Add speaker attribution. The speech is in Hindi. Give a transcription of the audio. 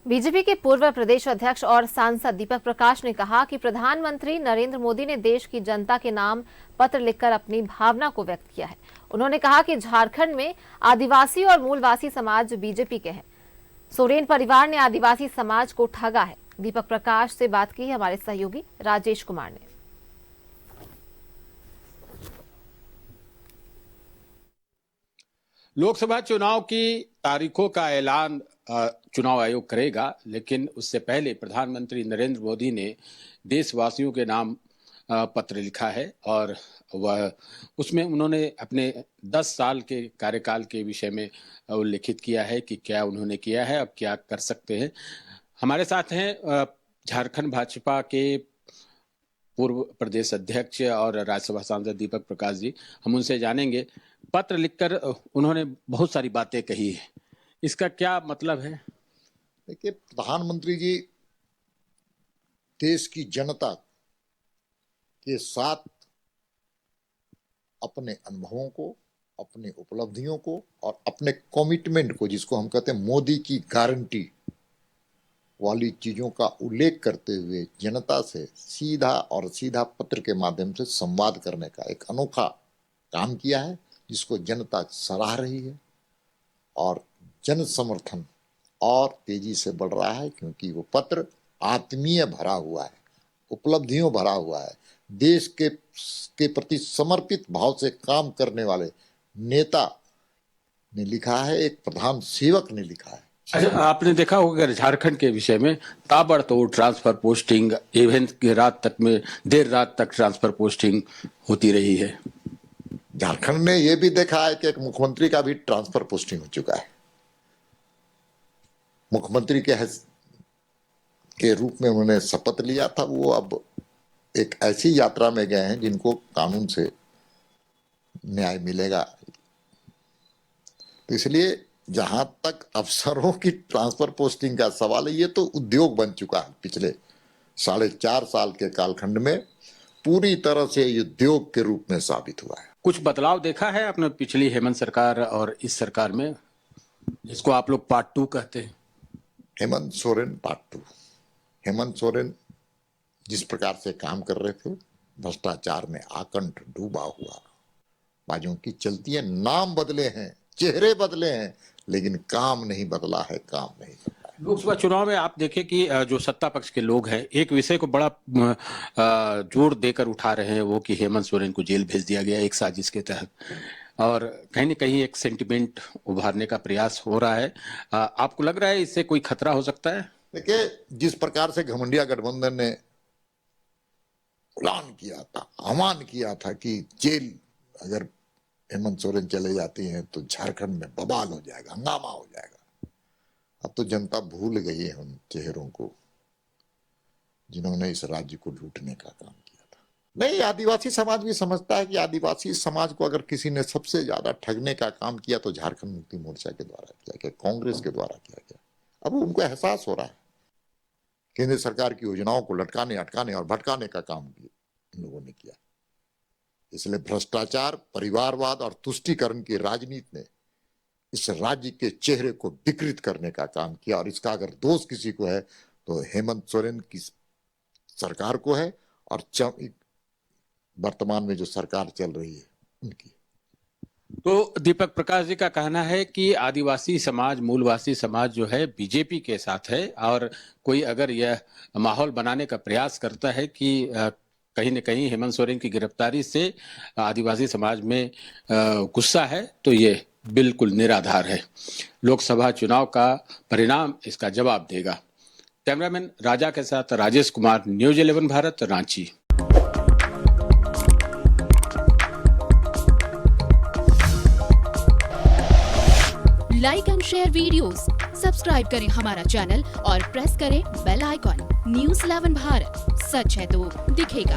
Speaker 1: बीजेपी के पूर्व प्रदेश अध्यक्ष और सांसद दीपक प्रकाश ने कहा कि प्रधानमंत्री नरेंद्र मोदी ने देश की जनता के नाम पत्र लिखकर अपनी भावना को व्यक्त किया है। उन्होंने कहा कि झारखंड में आदिवासी और मूलवासी समाज बीजेपी के हैं। सोरेन परिवार ने आदिवासी समाज को ठगा है। दीपक प्रकाश से बात की हमारे सहयोगी राजेश कुमार ने।
Speaker 2: लोकसभा चुनाव की तारीखों का ऐलान चुनाव आयोग करेगा, लेकिन उससे पहले प्रधानमंत्री नरेंद्र मोदी ने देशवासियों के नाम पत्र लिखा है और वह उसमें उन्होंने अपने 10 साल के कार्यकाल के विषय में उल्लेखित किया है कि क्या उन्होंने किया है, अब क्या कर सकते हैं। हमारे साथ हैं झारखंड भाजपा के पूर्व प्रदेश अध्यक्ष और राज्यसभा सांसद दीपक प्रकाश जी। हम उनसे जानेंगे, पत्र लिखकर उन्होंने बहुत सारी बातें कही है, इसका क्या मतलब है?
Speaker 3: देखिए, प्रधानमंत्री जी देश की जनता के साथ अपने अनुभवों को, अपनी उपलब्धियों को और अपने कमिटमेंट को, जिसको हम कहते हैं मोदी की गारंटी वाली चीजों का उल्लेख करते हुए जनता से सीधा पत्र के माध्यम से संवाद करने का एक अनोखा काम किया है, जिसको जनता सराह रही है और जन समर्थन और तेजी से बढ़ रहा है, क्योंकि वो पत्र आत्मीय भरा हुआ है, उपलब्धियों भरा हुआ है, देश के प्रति समर्पित भाव से काम करने वाले नेता ने लिखा है, एक प्रधान सेवक ने लिखा है।
Speaker 2: अच्छा, आपने देखा होगा झारखंड के विषय में ताबड़तोड़ ट्रांसफर पोस्टिंग, इवन की रात तक में देर रात तक ट्रांसफर पोस्टिंग होती रही है।
Speaker 3: झारखंड ने यह भी देखा है कि एक मुख्यमंत्री का भी ट्रांसफर पोस्टिंग हो चुका है। मुख्यमंत्री के रूप में उन्होंने शपथ लिया था, वो अब एक ऐसी यात्रा में गए हैं जिनको कानून से न्याय मिलेगा। तो इसलिए जहां तक अफसरों की ट्रांसफर पोस्टिंग का सवाल है, ये तो उद्योग बन चुका है। पिछले 4.5 साल के कालखंड में पूरी तरह से उद्योग के रूप में साबित हुआ है।
Speaker 2: कुछ बदलाव देखा है आपने पिछली हेमंत सरकार और इस सरकार में, जिसको आप लोग पार्ट 2 कहते हैं?
Speaker 3: हेमंत सोरेन पार्ट 2। हेमंत सोरेन जिस प्रकार से काम कर रहे थे, भ्रष्टाचार में आकंठ डूबा हुआ, बाजों की चलती है, नाम बदले हैं, चेहरे बदले हैं, लेकिन काम नहीं बदला है, काम नहीं बदला है।
Speaker 2: लोकसभा चुनाव में आप देखें कि जो सत्ता पक्ष के लोग हैं, एक विषय को बड़ा जोर देकर उठा रहे हैं, वो कि हेमंत सोरेन को जेल भेज दिया गया एक साजिश के तहत, और कहीं न कहीं एक सेंटिमेंट उभारने का प्रयास हो रहा है। आपको लग रहा है इससे कोई खतरा हो सकता है?
Speaker 3: देखिए, जिस प्रकार से घमंडिया गठबंधन ने ऐलान किया था, आह्वान किया था कि जेल अगर हेमंत सोरेन चले जाती हैं तो झारखंड में बवाल हो जाएगा, हंगामा हो जाएगा। अब तो जनता भूल गई है उन चेहरों को जिन्होंने इस राज्य को लूटने का काम किया था। नहीं, आदिवासी समाज भी समझता है कि आदिवासी समाज को अगर किसी ने सबसे ज्यादा ठगने का काम किया तो झारखंड मुक्ति मोर्चा के द्वारा किया गया, कांग्रेस के द्वारा किया गया। अब उनको एहसास हो रहा है केंद्र सरकार की योजनाओं को लटकाने, अटकाने और भटकाने का काम इन लोगों ने किया। इसलिए भ्रष्टाचार, परिवारवाद और तुष्टीकरण की राजनीति ने इस राज्य के चेहरे को विकृत करने का काम किया, और इसका अगर दोष किसी को है तो हेमंत सोरेन की सरकार को है और वर्तमान में जो सरकार चल रही है उनकी।
Speaker 2: तो दीपक प्रकाश जी का कहना है कि आदिवासी समाज, मूलवासी समाज जो है बीजेपी के साथ है, और कोई अगर यह माहौल बनाने का प्रयास करता है कि कहीं न कहीं हेमंत सोरेन की गिरफ्तारी से आदिवासी समाज में गुस्सा है, तो ये बिल्कुल निराधार है। लोकसभा चुनाव का परिणाम इसका जवाब देगा। कैमरामैन राजा के साथ Rajesh Kumar, news 11 Bharat, Ranchi.
Speaker 4: Like and share videos, subscribe करें हमारा चैनल और प्रेस करें बेल आइकॉन। न्यूज़ 11 भारत, सच है तो दिखेगा।